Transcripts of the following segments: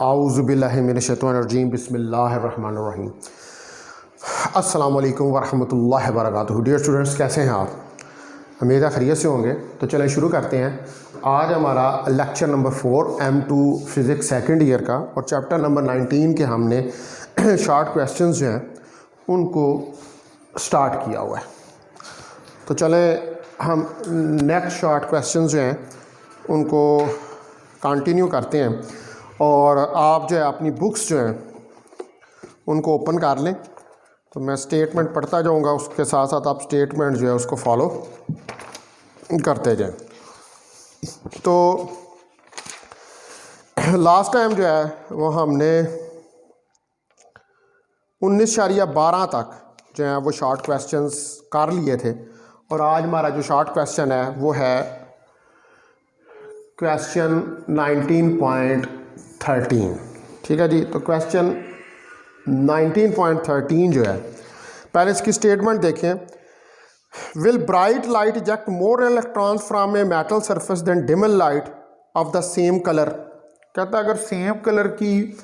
आऊज़ुबिल्लाहि मिनश्शैतानिर्रजीम बिस्मिल्लाहिर्रहमानिर्रहीम। अस्सलामु अलैकुम वरहमतुल्लाहि वबरकातुहू। डियर स्टूडेंट्स, कैसे हैं आप? उम्मीद है खैरियत से होंगे। तो चलें शुरू करते हैं। आज हमारा lecture number 4 M2 physics second year का और चैप्टर नंबर 19 के हमने शॉर्ट क्वेश्चंस जो हैं उनको स्टार्ट किया हुआ है। तो चलें हम नेक्स्ट शॉर्ट क्वेश्चंस जो हैं उनको कंटिन्यू करते हैं और आप जो है अपनी बुक्स जो हैं उनको ओपन कर लें। तो मैं स्टेटमेंट पढ़ता जाऊंगा, उसके साथ साथ आप स्टेटमेंट जो है उसको फॉलो करते जाएं। तो लास्ट टाइम जो है वो हमने 19.12 तक जो है वो शॉर्ट क्वेश्चंस कर लिए थे और आज हमारा जो शॉर्ट क्वेश्चन है वो है क्वेश्चन 19.13। ठीक है जी। तो क्वेश्चन 19.13 जो है, पहले इसकी स्टेटमेंट देखें। Will bright light eject more electrons from a metal surface than dimmer light of the same colour. कहता है अगर सेम कलर की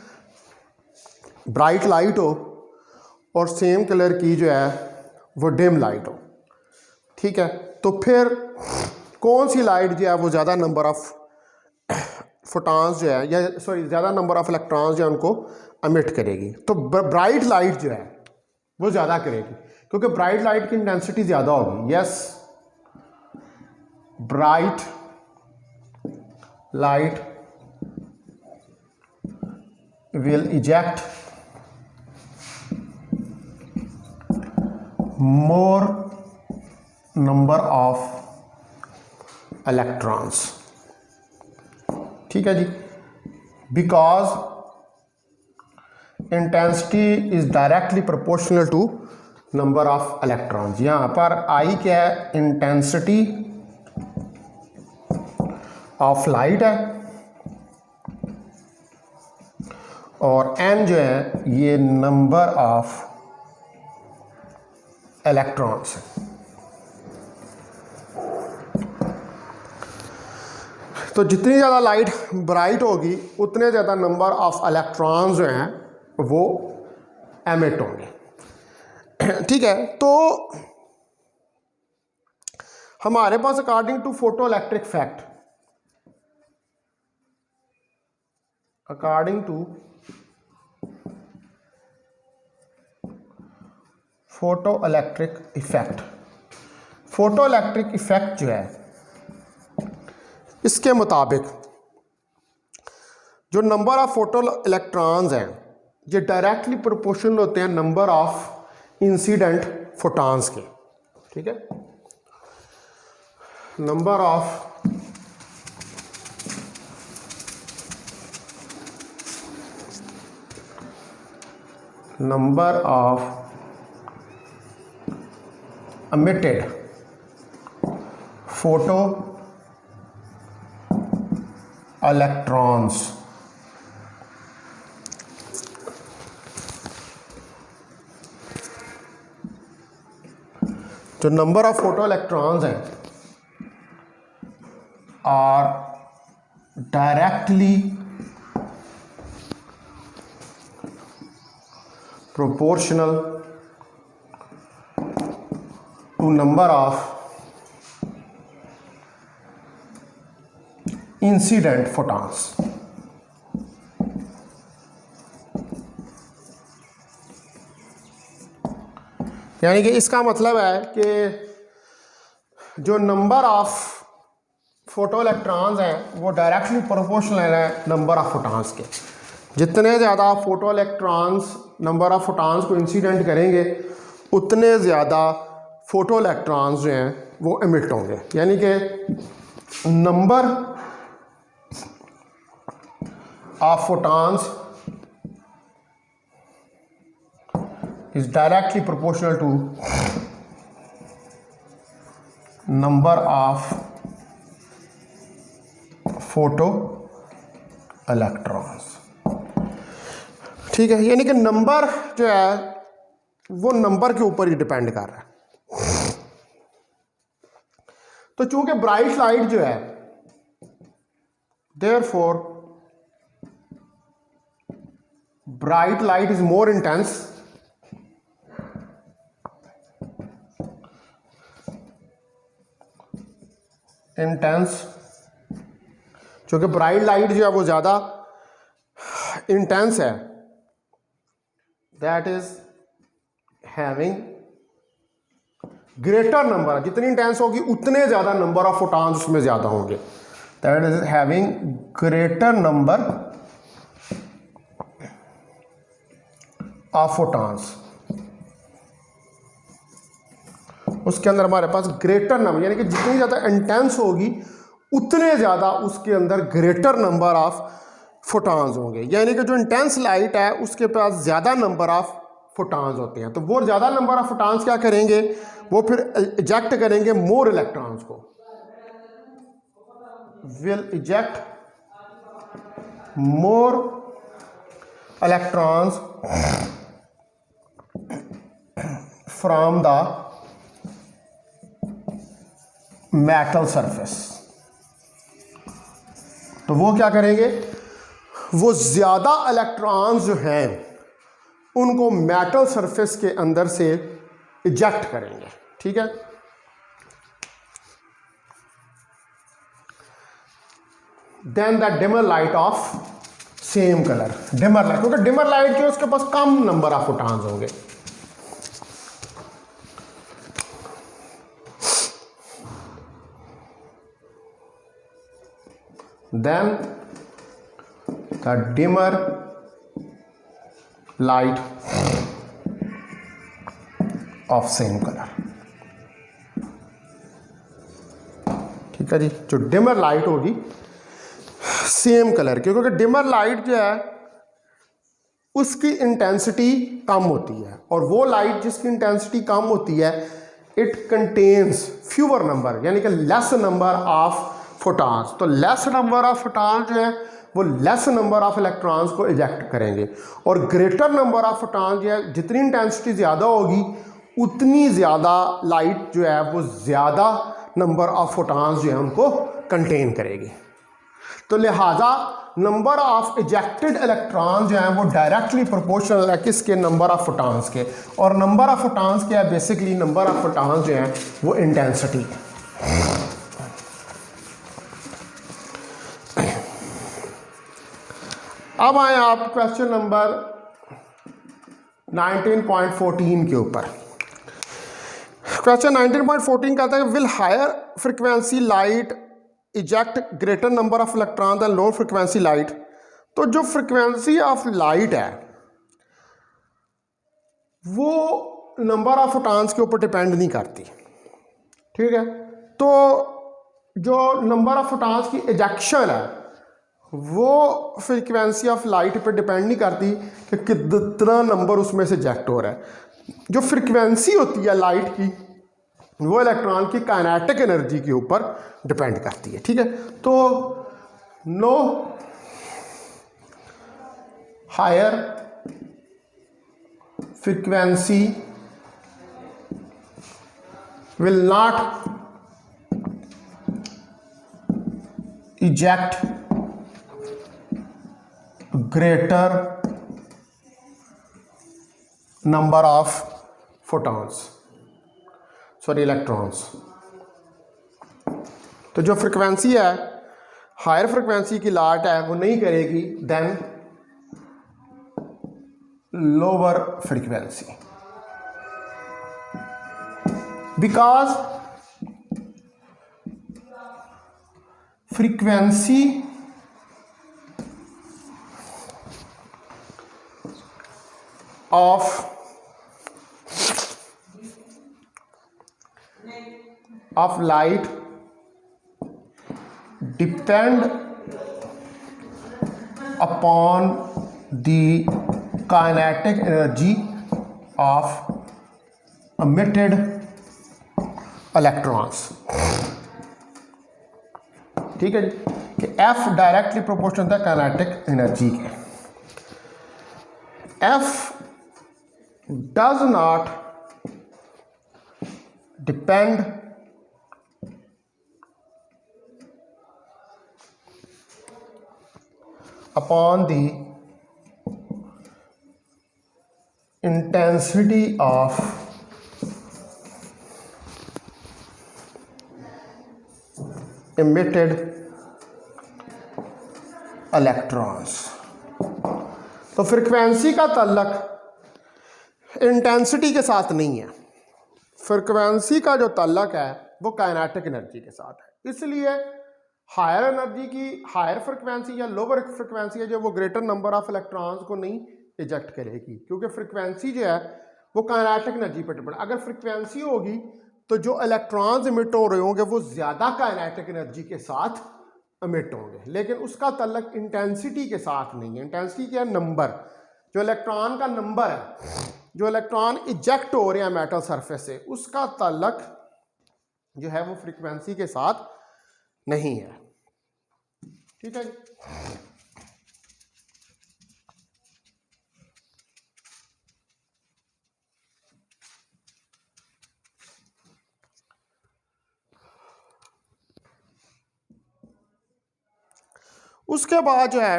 ब्राइट लाइट हो और सेम कलर की जो है वो डिम लाइट हो, ठीक है, तो फिर कौन सी लाइट जो है वो ज़्यादा नंबर ऑफ फोटॉन्स जो है या ज़्यादा नंबर ऑफ इलेक्ट्रॉन्स जो है उनको अमिट करेगी। तो ब्राइट लाइट जो है वो ज़्यादा करेगी क्योंकि ब्राइट लाइट की इंटेंसिटी ज़्यादा होगी। Yes, bright light will eject more number of electrons. ठीक है जी। Because intensity is directly proportional to number of electrons. यहां पर आई क्या है? इंटेंसिटी ऑफ लाइट है और एन जो है ये नंबर ऑफ इलेक्ट्रॉन्स है। तो जितनी ज़्यादा लाइट ब्राइट होगी उतने ज़्यादा नंबर ऑफ इलेक्ट्रॉन्स जो हैं वो एमिट होंगे। ठीक है। तो हमारे पास according to photoelectric effect, according to photo electric effect, photo electric effect जो है इसके मुताबिक जो नंबर ऑफ फोटो इलेक्ट्रॉन्स हैं ये डायरेक्टली प्रोपोर्शनल होते हैं नंबर ऑफ इंसिडेंट फोटॉन्स के। ठीक है। Number of emitted photo electrons जो नंबर ऑफ फोटो इलेक्ट्रॉन्स हैं are directly proportional to number of incident photons। यानी कि इसका मतलब है कि जो नंबर ऑफ फोटो इलेक्ट्रॉन्स हैं वो डायरेक्टली प्रोपोर्शनल है नंबर ऑफ फोटॉन्स के। जितने ज़्यादा photo electrons number of photons को इंसिडेंट करेंगे उतने ज़्यादा फोटो इलेक्ट्रॉन्स जो हैं वो एमिट होंगे। यानी कि number of photons is directly proportional to number of photo electrons. ठीक है। यानी कि नंबर जो है वो नंबर के ऊपर ही डिपेंड कर रहा है। तो चूंकि ब्राइट लाइट जो है therefore bright light is more intense, क्योंकि ब्राइट लाइट जो है वो ज़्यादा इंटेंस है, that is having greater number, जितनी इंटेंस होगी उतने ज़्यादा नंबर ऑफ फोटॉन्स उसमें ज़्यादा होंगे, that is having greater number of photons. उसके अंदर हमारे पास ग्रेटर नंबर, यानी कि जितनी ज़्यादा इंटेंस होगी उतने ज़्यादा उसके अंदर ग्रेटर नंबर ऑफ फोटॉन्स होंगे, यानी कि जो इंटेंस लाइट है उसके पास ज़्यादा नंबर ऑफ फोटॉन्स होते हैं, तो वो ज़्यादा नंबर ऑफ फोटॉन्स क्या करेंगे, वो फिर इजेक्ट करेंगे मोर इलेक्ट्रॉन्स को, will eject more electrons from the metal surface. तो वो क्या करेंगे, वो ज़्यादा इलेक्ट्रॉन्स जो हैं उनको मेटल सरफेस के अंदर से इजेक्ट करेंगे, ठीक है। Then the dimmer light of same colour, dimmer light, क्योंकि डिमर लाइट जो उसके पास कम नंबर ऑफ फोटॉन्स होंगे। Then the dimmer light of same color, ठीक है जी। जो डिमर लाइट होगी सेम कलर की, क्योंकि डिमर लाइट जो है उसकी इंटेंसिटी कम होती है, और वो लाइट जिसकी इंटेंसिटी कम होती है इट कंटेन्स फ्यूअर नंबर, यानी कि लेस नंबर ऑफ फोटॉन्स। तो लेस नंबर ऑफ फोटॉन्स जो है वो लेस नंबर ऑफ इलेक्ट्रॉन्स को इजेक्ट करेंगे, और ग्रेटर नंबर ऑफ फोटॉन्स जो है जितनी इंटेंसिटी ज़्यादा होगी उतनी ज़्यादा लाइट जो है वो ज़्यादा नंबर ऑफ फोटॉन्स जो है उनको कंटेन करेगी। तो लिहाजा नंबर ऑफ इजेक्टेड इलेक्ट्रॉन जो हैं वो डायरेक्टली प्रोपोर्शनल है किसके, नंबर ऑफ फोटॉन्स के, और नंबर ऑफ फोटॉन्स क्या है, बेसिकली नंबर ऑफ फोटॉन्स जो हैं वो इंटेंसिटी। अब आए आप क्वेश्चन नंबर 19.14 के ऊपर। क्वेश्चन 19.14 कहता है will higher frequency light eject greater number of electron than lower frequency light. तो जो फ्रिक्वेंसी ऑफ लाइट है वो नंबर ऑफ फोटॉन्स के ऊपर डिपेंड नहीं करती, ठीक है। तो जो नंबर ऑफ फोटॉन्स की इजेक्शन है वो फ्रीक्वेंसी ऑफ लाइट पर डिपेंड नहीं करती कि कितना नंबर उसमें से इजेक्ट हो रहा है। जो फ्रीक्वेंसी होती है लाइट की वो इलेक्ट्रॉन की काइनेटिक एनर्जी के ऊपर डिपेंड करती है, ठीक है। तो no higher frequency will not eject greater number of photons, sorry electrons. तो जो फ्रिक्वेंसी है हायर फ्रिक्वेंसी की लाइट है वो नहीं करेगी then lower frequency, because frequency of light depend upon the kinetic energy of emitted electrons, ठीक है जी, कि F डायरेक्टली प्रोपोर्शनल था काइनेटिक एनर्जी के। F does not depend upon the intensity of emitted electrons. तो फ्रिक्वेंसी का ताल्लुक intensity के साथ नहीं है, फ्रिक्वेंसी का जो ताल्लुक है वो काइनेटिक एनर्जी के साथ है। इसलिए हायर एनर्जी की हायर फ्रिक्वेंसी या लोअर फ्रिक्वेंसी है जो वो ग्रेटर नंबर ऑफ इलेक्ट्रॉन्स को नहीं इजेक्ट करेगी, क्योंकि फ्रिक्वेंसी जो है वो काइनेटिक एनर्जी पर डिपेंड। अगर फ्रिक्वेंसी होगी तो जो इलेक्ट्रॉन्स इमिट हो रहे होंगे वो ज़्यादा काइनेटिक एनर्जी के साथ इमिट होंगे, लेकिन उसका ताल्लुक इंटेंसिटी के साथ नहीं है। इंटेंसिटी क्या है? नंबर, जो इलेक्ट्रॉन का नंबर है, जो इलेक्ट्रॉन इजेक्ट हो रहे हैं मेटल सरफेस से, उसका ताल्लुक जो है वो फ्रीक्वेंसी के साथ नहीं है। ठीक है जी। उसके बाद जो है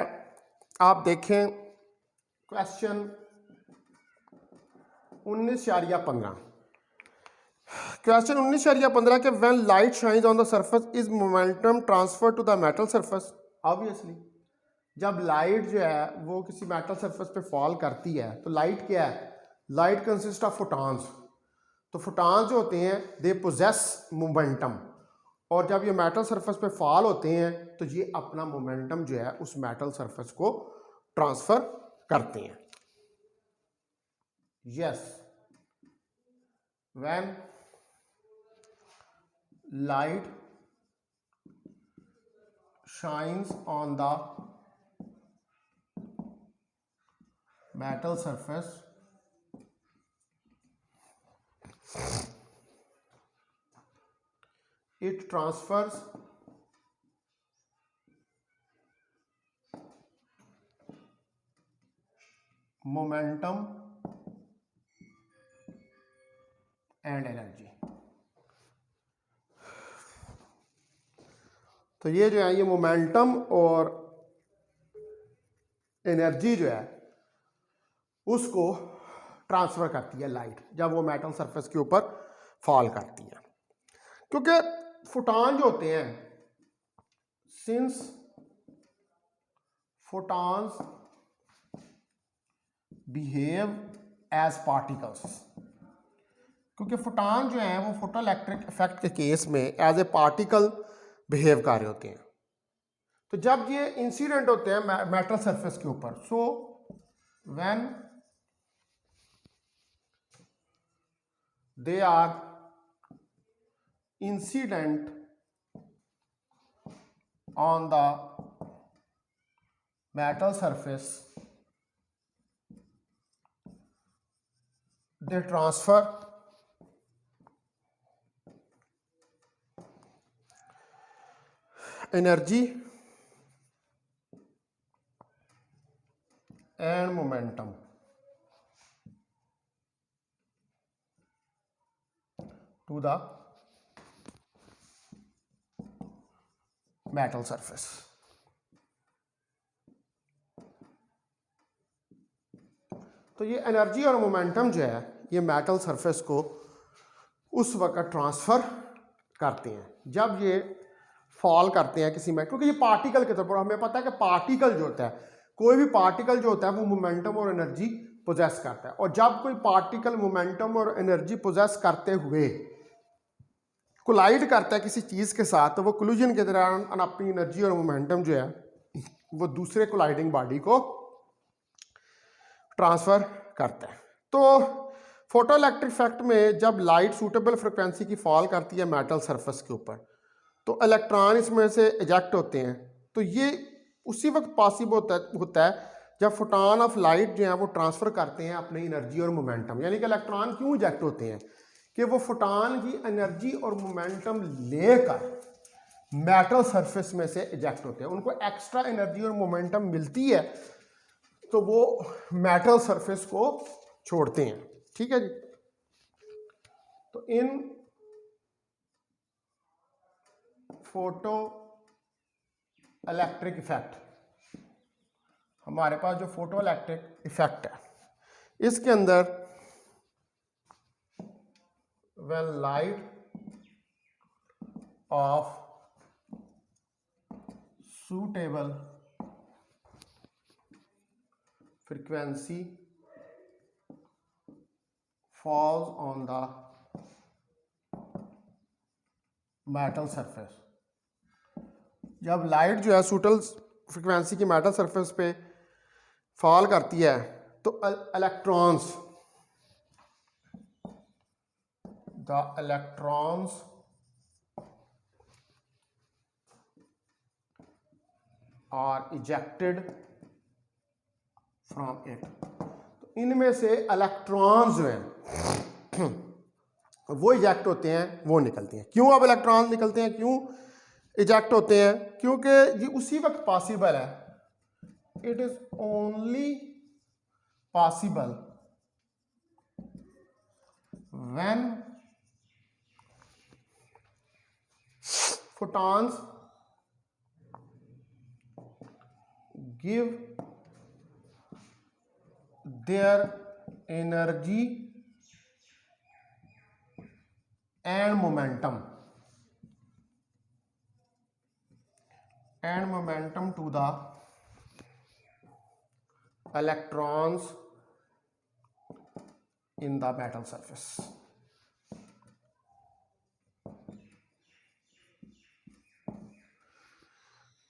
आप देखें क्वेश्चन 19.15, क्वेश्चन 19.15 के when light shines on the surface is momentum transfer to the metal surface. Obviously जब लाइट जो है वो किसी मेटल सरफेस पे फॉल करती है तो लाइट क्या है? Light consist of photons. तो फोटॉन्स जो होते हैं दे पोजेस मोमेंटम, और जब ये मेटल सरफेस पे फॉल होते हैं तो ये अपना मोमेंटम जो है उस मेटल सरफेस को ट्रांसफर करते हैं। Yes, when light shines on the metal surface it transfers momentum and energy। तो ये जो है ये मोमेंटम और एनर्जी जो है उसको ट्रांसफर करती है लाइट जब वो मेटल सरफेस के ऊपर फॉल करती है, क्योंकि फोटॉन जो होते हैं, since photons behave as particles, क्योंकि फोटॉन जो है वो फोटो इलेक्ट्रिक इफेक्ट के केस में एज ए पार्टिकल बिहेव कर रहे होते हैं। तो जब ये इंसिडेंट होते हैं मेटल सरफेस के ऊपर, so when they are incident on the metal surface, they transfer energy and momentum to the metal surface. तो ये एनर्जी और मोमेंटम जो है ये मेटल सरफेस को उस वक्त ट्रांसफर करते हैं जब ये फॉल करते हैं किसी में, क्योंकि ये पार्टिकल के तौर पर हमें पता है कि पार्टिकल जो होता है, कोई भी पार्टिकल जो होता है वो मोमेंटम और एनर्जी पोजेस करता है, और जब कोई पार्टिकल मोमेंटम और एनर्जी पोजेस करते हुए कोलाइड करता है किसी चीज़ के साथ, तो वो कोलिजन के दौरान अपनी एनर्जी और मोमेंटम जो है वो दूसरे कोलाइडिंग बॉडी को ट्रांसफ़र करता है। तो फोटो इलेक्ट्रिक इफेक्ट में जब लाइट सूटेबल फ्रिक्वेंसी की फॉल करती है मेटल सरफेस के ऊपर, तो इलेक्ट्रॉन इसमें से इजेक्ट होते हैं। तो ये उसी वक्त पॉसिबल होता है जब फोटॉन ऑफ लाइट जो है वो ट्रांसफ़र करते हैं अपनी एनर्जी और मोमेंटम। यानी कि इलेक्ट्रॉन क्यों इजेक्ट होते हैं कि वो फोटॉन की एनर्जी और मोमेंटम लेकर मेटल सरफेस में से इजेक्ट होते हैं, उनको एक्स्ट्रा एनर्जी और मोमेंटम मिलती है तो वो मेटल सरफेस को छोड़ते हैं। ठीक है जी। तो इन फोटो इलेक्ट्रिक इफेक्ट, हमारे पास जो फोटो इलेक्ट्रिक इफेक्ट है इसके अंदर when light of suitable frequency falls on the metal surface, जब लाइट जो है सूटेबल फ्रिक्वेंसी की मेटल सरफेस पे फॉल करती है तो electrons are ejected from it. तो इनमें से इलेक्ट्रॉन्स जो हैं वो इजेक्ट होते हैं, वो निकलते हैं। क्यों अब इलेक्ट्रॉन्स निकलते हैं, क्यों इजेक्ट होते हैं? क्योंकि ये उसी वक्त पॉसिबल है, it is only possible when photons give their energy and momentum to the electrons in the metal surface।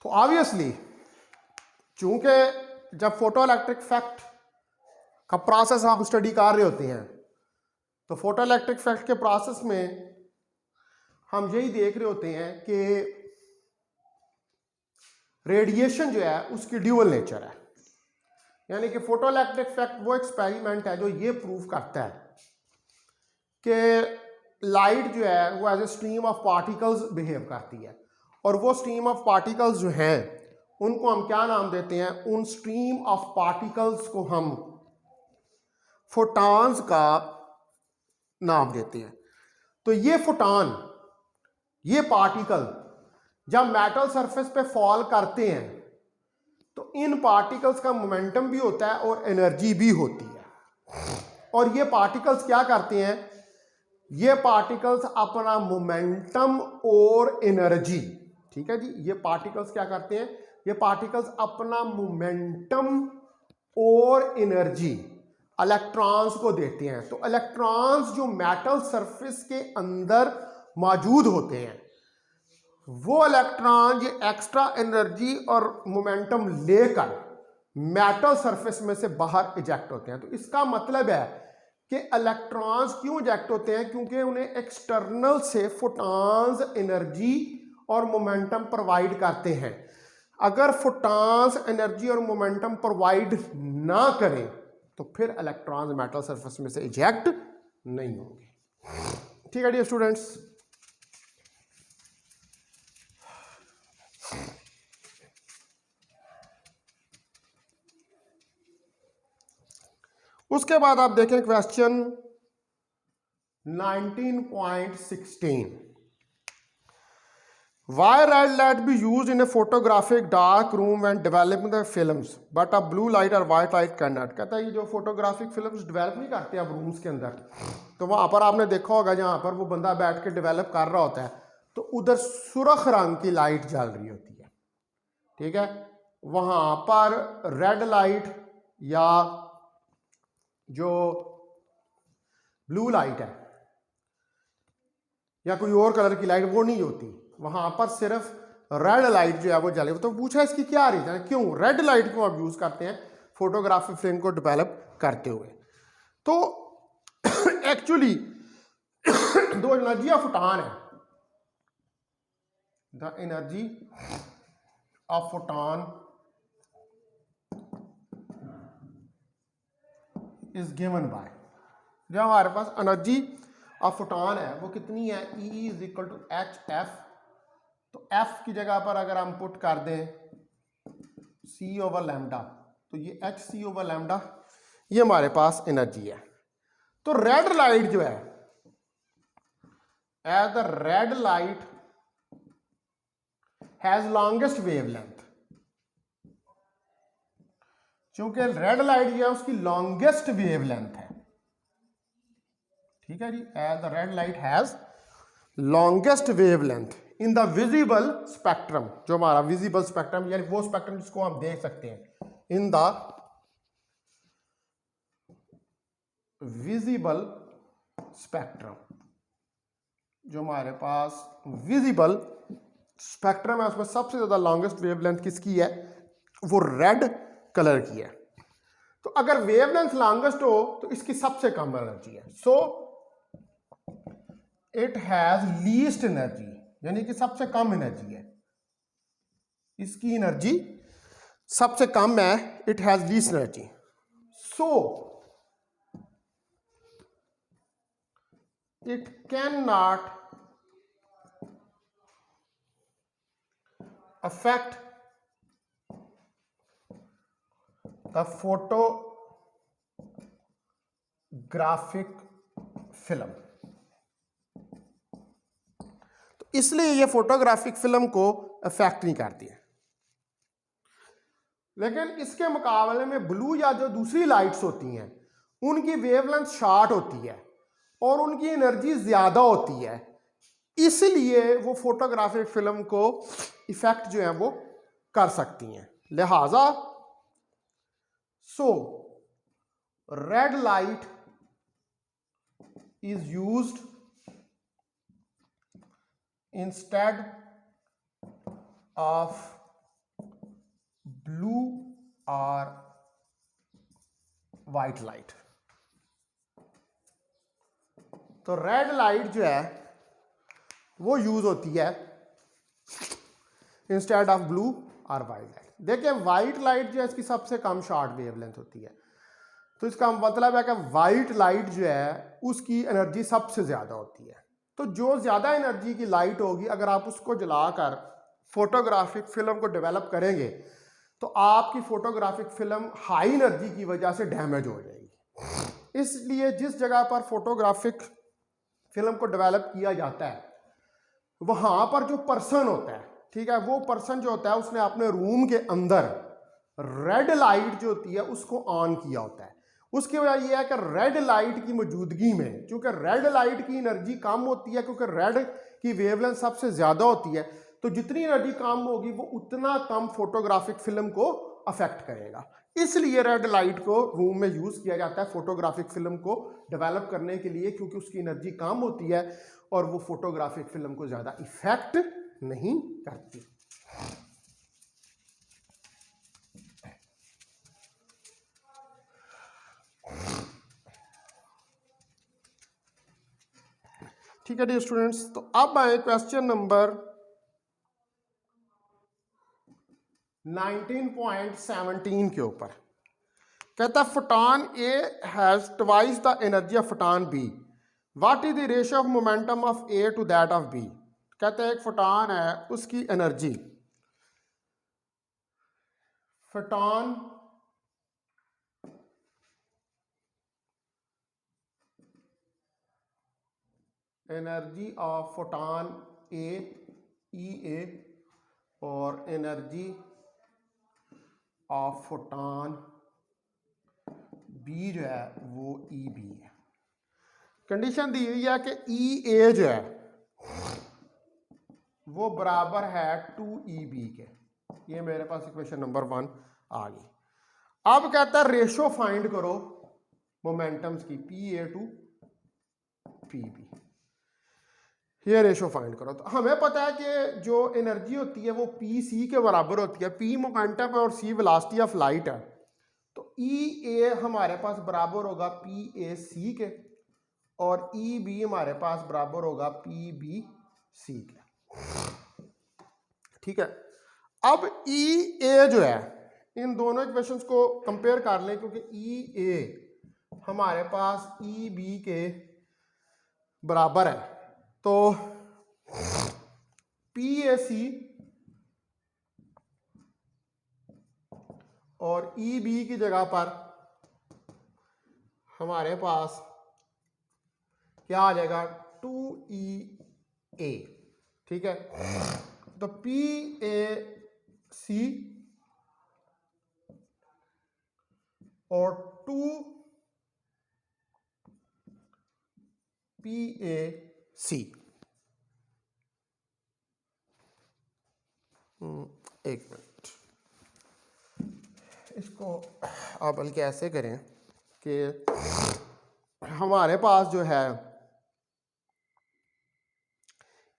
तो ऑब्वियसली चूंकि जब फोटो इलेक्ट्रिक इफेक्ट का प्रोसेस हम स्टडी कर रहे होते हैं तो फोटो इलेक्ट्रिक इफेक्ट के प्रोसेस में हम यही देख रहे होते हैं कि रेडिएशन जो है उसकी ड्यूअल नेचर है। यानी कि फोटो इलेक्ट्रिक इफेक्ट वो एक्सपेरिमेंट है जो ये प्रूव करता है कि लाइट जो है वो as a stream of particles behave करती है, और वो स्ट्रीम ऑफ पार्टिकल्स जो हैं उनको हम क्या नाम देते हैं? उन स्ट्रीम ऑफ पार्टिकल्स को हम फोटॉन्स का नाम देते हैं। तो ये फोटॉन, ये पार्टिकल जब मेटल सरफेस पे फॉल करते हैं तो इन पार्टिकल्स का मोमेंटम भी होता है और एनर्जी भी होती है। और ये पार्टिकल्स क्या करते हैं? ये पार्टिकल्स अपना मोमेंटम और एनर्जी, ठीक है जी, ये पार्टिकल्स क्या करते हैं? ये पार्टिकल्स अपना मोमेंटम और एनर्जी इलेक्ट्रॉन्स को देते हैं। तो इलेक्ट्रॉन्स जो मेटल सरफेस के अंदर मौजूद होते हैं वो इलेक्ट्रॉन ये एक्स्ट्रा एनर्जी और मोमेंटम लेकर मेटल सरफेस में से बाहर इजेक्ट होते हैं। तो इसका मतलब है कि इलेक्ट्रॉन्स क्यों इजेक्ट होते हैं? क्योंकि उन्हें एक्सटर्नल से फोटॉन्स एनर्जी और मोमेंटम प्रोवाइड करते हैं। अगर फोटॉन्स एनर्जी और मोमेंटम प्रोवाइड ना करें तो फिर इलेक्ट्रॉन्स मेटल सरफेस में से इजेक्ट नहीं होंगे। ठीक है डियर स्टूडेंट्स, उसके बाद आप देखें question 19.16, Why red light be used in a photographic dark room when developing the films but a blue light or white light cannot? कहता है ये जो फोटोग्राफिक फिल्म्स डेवलप नहीं करते आप रूम्स के अंदर, तो वहाँ पर आपने देखा होगा जहाँ पर वो बंदा बैठ के डेवलप कर रहा होता है तो उधर सुर्ख रंग की लाइट जल रही होती है, ठीक है। वहाँ पर रेड लाइट या जो ब्लू लाइट है या कोई और कलर की लाइट वो नहीं होती, वहां पर सिर्फ रेड लाइट जो है वो जले। तो पूछा इसकी क्या रीजन है, क्यों रेड लाइट को आप यूज करते हैं फोटोग्राफी फिल्म को डेवलप करते हुए? तो एक्चुअली दो एनर्जी ऑफ फोटॉन है, the energy of photon is given by, जो हमारे पास एनर्जी ऑफ फोटॉन है वो कितनी है? E is equal to h f. तो F की जगह पर अगर हम पुट कर दें C ओवर लैम्डा तो ये एच सी ओवर लैम्डा, ये हमारे पास एनर्जी है। तो रेड लाइट जो है, as the red light has longest wavelength, क्योंकि रेड लाइट जो है उसकी लॉन्गेस्ट वेवलेंथ है, ठीक है जी, as the red light has longest wavelength in the visible spectrum, जो हमारा विजिबल स्पेक्ट्रम यानी वो स्पेक्ट्रम जिसको हम देख सकते हैं, इन द विजिबल स्पेक्ट्रम, जो हमारे पास विजिबल स्पेक्ट्रम है उसमें सबसे ज्यादा लॉन्गेस्ट वेवलेंथ किसकी है, वो रेड कलर की है। तो अगर वेवलेंथ लॉन्गेस्ट हो तो इसकी सबसे कम एनर्जी है, so it has least energy, यानी कि सबसे कम एनर्जी है, इसकी एनर्जी सबसे कम है, it has least energy. So it can not affect the photographic film, तो इसलिए ये फोटोग्राफिक फिल्म को अफेक्ट नहीं करती है। लेकिन इसके मुकाबले में ब्लू या जो दूसरी लाइट्स होती हैं उनकी वेवलेंथ शॉर्ट होती है और उनकी एनर्जी ज्यादा होती है, इसलिए वो फोटोग्राफिक फिल्म को इफेक्ट जो है वो कर सकती हैं। लिहाजा so red light is used instead of blue और वाइट लाइट। तो रेड लाइट जो है वो यूज होती है इंस्टेड ऑफ ब्लू और वाइट लाइट। देखिए वाइट लाइट जो है इसकी सबसे कम शॉर्ट वेवलेंथ होती है, तो इसका मतलब है कि वाइट लाइट जो है उसकी एनर्जी सबसे ज्यादा होती है। तो जो ज्यादा एनर्जी की लाइट होगी अगर आप उसको जलाकर फोटोग्राफिक फिल्म को डेवलप करेंगे तो आपकी फोटोग्राफिक फिल्म हाई एनर्जी की वजह से डैमेज हो जाएगी। इसलिए जिस जगह पर फोटोग्राफिक फिल्म को डेवलप किया जाता है वहां पर जो पर्सन होता है, ठीक है, वो पर्सन जो होता है उसने अपने रूम के अंदर रेड लाइट जो होती है उसको ऑन किया होता है। उसकी वजह यह है कि रेड लाइट की मौजूदगी में, क्योंकि रेड लाइट की एनर्जी कम होती है, क्योंकि रेड की वेवलेंथ सबसे ज्यादा होती है, तो जितनी एनर्जी कम होगी वो उतना कम फोटोग्राफिक फिल्म को अफेक्ट करेगा। इसलिए रेड लाइट को रूम में यूज किया जाता है फोटोग्राफिक फिल्म को डेवलप करने के लिए, क्योंकि उसकी एनर्जी कम होती है और वो फोटोग्राफिक फिल्म को ज्यादा इफेक्ट नहीं करती। ठीक है डियर स्टूडेंट्स, तो अब आए क्वेश्चन नंबर 19.17 के ऊपर। कहता है photon A has twice the energy of photon B, what is the ratio of momentum of A to that of B. कहते हैं एक फोटॉन है उसकी energy, photon energy of photon A E A और एनर्जी ऑफ फोटॉन बी जो है वो E B है। कंडीशन दी हुई है कि ई ए जो है वो बराबर है 2EB के। ये मेरे पास इक्वेशन नंबर 1 आ गई। अब कहता है रेशो फाइंड करो मोमेंटम्स की, PA टू PB, ये रेशो फाइंड करो। तो हमें पता है कि जो एनर्जी होती है वो PC के बराबर होती है, P मोमेंटम है और C वेलोसिटी ऑफ लाइट है, तो EA हमारे पास बराबर होगा PAC के और EB हमारे पास बराबर होगा PBC के। ठीक है, अब EA जो है इन दोनों इक्वेशंस को कंपेयर कर लें, क्योंकि EA हमारे पास EB के बराबर है, तो PAC और EB की जगह पर हमारे पास क्या आ जाएगा 2EA। ठीक है, तो PAC और 2 PAC। एक मिनट, इसको आप बल्कि ऐसे करें कि हमारे पास जो है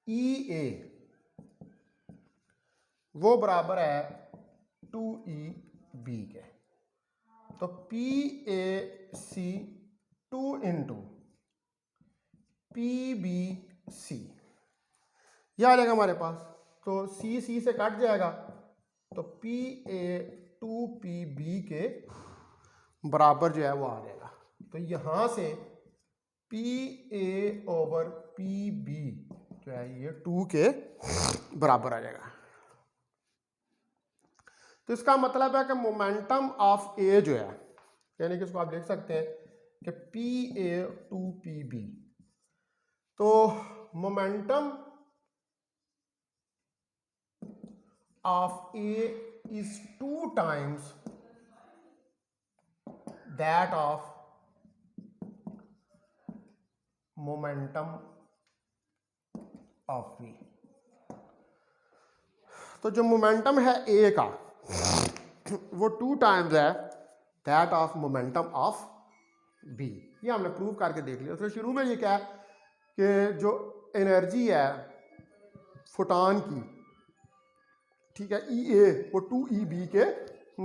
EA वो बराबर है 2EB के, तो PAC 2 इंटू PBC ये आ जाएगा हमारे पास। तो C से कट जाएगा, तो PA 2PB के बराबर जो है वो आ जाएगा। तो यहां से PA ओवर PB जो है ये 2 के बराबर आ जाएगा। तो इसका मतलब है कि मोमेंटम ऑफ A जो है, यानी कि इसको आप लिख सकते हैं कि PA 2PB, तो momentum of A is 2 times that of momentum of B। तो जो मोमेंटम है A का वो 2 टाइम्स है that of momentum of B। ये हमने प्रूव करके देख लिया। तो शुरू में ये क्या है कि जो एनर्जी है फोटॉन की, ठीक है, EA वो 2EB के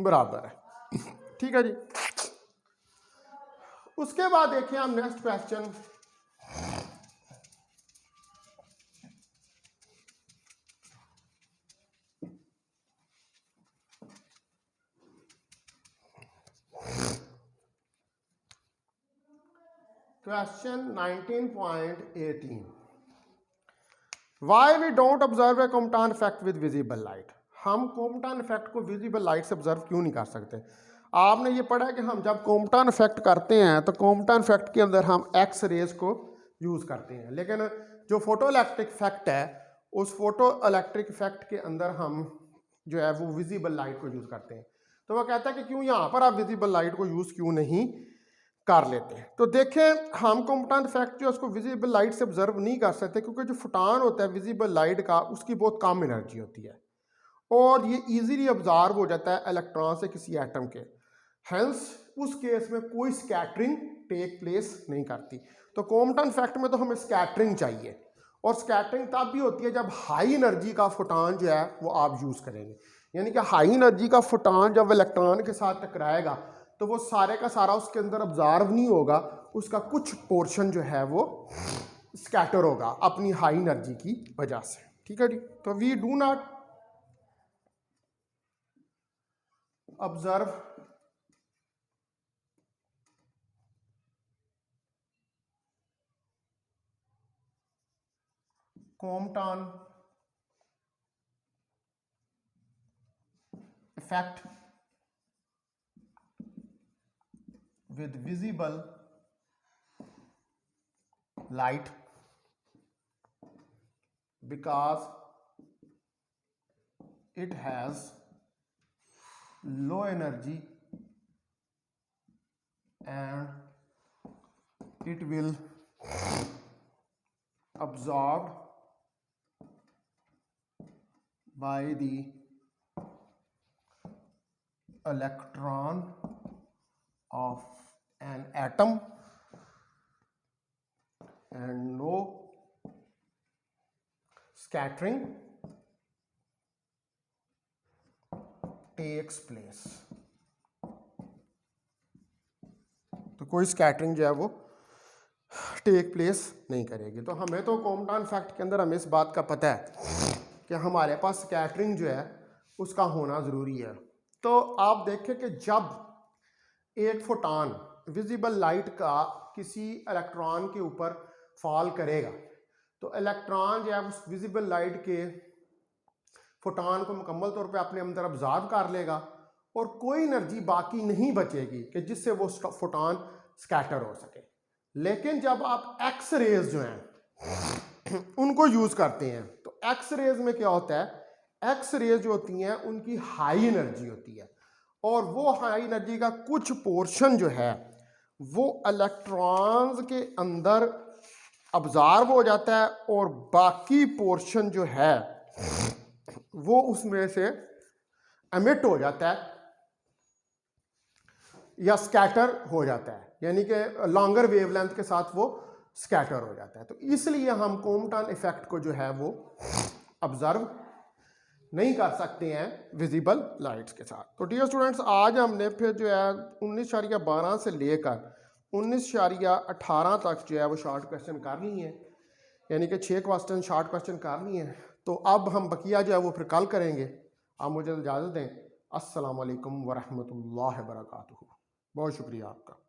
बराबर है। ठीक है जी। उसके बाद देखिए हम next question, question 19.18, why we don't observe a Compton effect with visible light. हम कॉम्पटन इफेक्ट को विजिबल लाइट से ऑब्जर्व क्यों नहीं कर सकते? आपने ये पढ़ा है कि हम जब कॉम्पटन इफेक्ट करते हैं तो कॉम्पटन इफेक्ट के अंदर हम एक्स रेज को यूज़ करते हैं, लेकिन जो फोटो इलेक्ट्रिक इफेक्ट है उस फोटो इलेक्ट्रिक इफेक्ट के अंदर हम जो है वो विजिबल लाइट को यूज़ करते हैं। तो वह कहता है कि क्यों यहाँ पर आप विजिबल लाइट को यूज़ क्यों नहीं कर लेते हैं। तो देखें, हम कॉम्पटन इफेक्ट जो है उसको विजिबल लाइट से ऑब्जर्व नहीं कर सकते क्योंकि जो फोटॉन होता है विजिबल लाइट का उसकी बहुत कम एनर्जी होती है और ये इजीली ऑब्जर्व हो जाता है इलेक्ट्रॉन से किसी एटम के, हेंस उस केस में कोई स्कैटरिंग टेक प्लेस नहीं करती। तो कॉम्पटन इफेक्ट में तो हमें स्कैटरिंग चाहिए, और स्कैटरिंग तब भी होती है जब हाई एनर्जी का फोटॉन जो है वो आप यूज़ करेंगे, यानी कि हाई एनर्जी का फोटॉन जब इलेक्ट्रॉन के साथ टकराएगा तो वो सारे का सारा उसके अंदर ऑब्जर्व नहीं होगा, उसका कुछ पोर्शन जो है वो स्कैटर होगा अपनी हाई एनर्जी की वजह से। ठीक है जी। तो we do not observe Compton effect with visible light because it has low energy and it will absorbed by the electron of an atom and no scattering takes place। तो कोई scattering जो है वो टेक प्लेस नहीं करेगी। तो हमें तो कॉम्पटन इफेक्ट के अंदर हमें इस बात का पता है कि हमारे पास स्कैटरिंग जो है उसका होना ज़रूरी है। तो आप देखें कि जब एक फोटॉन विजिबल लाइट का किसी इलेक्ट्रॉन के ऊपर फॉल करेगा तो इलेक्ट्रॉन जो है उस विजिबल लाइट के फोटॉन को मुकम्मल तौर पे अपने अंदर ऑब्जर्व कर लेगा और कोई एनर्जी बाकी नहीं बचेगी कि जिससे वो फोटॉन स्कैटर हो सके। लेकिन जब आप एक्स रेज जो हैं उनको यूज़ करते हैं तो एक्स रेज में क्या होता है, एक्स रेज जो होती हैं उनकी हाई एनर्जी होती है और वो हाई एनर्जी का कुछ पोर्शन जो है वो इलेक्ट्रॉन्स के अंदर अब्जॉर्ब हो जाता है और बाकी पोर्शन जो है वो उसमें से एमिट हो जाता है या स्कैटर हो जाता है, यानी कि लॉन्गर वेवलेंथ के साथ वो स्कैटर हो जाता है। तो इसलिए हम कोम्पटन इफेक्ट को जो है वो ऑब्जर्व नहीं कर सकते हैं विजिबल लाइट्स के साथ। तो डियर स्टूडेंट्स, आज हमने फिर जो है 19.12 से लेकर 19.18 तक जो है वो शॉर्ट क्वेश्चन कर लिए हैं, यानी कि 6 क्वेश्चन शॉर्ट क्वेश्चन कर लिए हैं। तो अब हम बकिया जो है वो फिर कल करेंगे। आप मुझे इजाज़त दें। अस्सलाम वालेकुम वरहमतुल्लाहि वबरकातुहू। बहुत शुक्रिया आपका।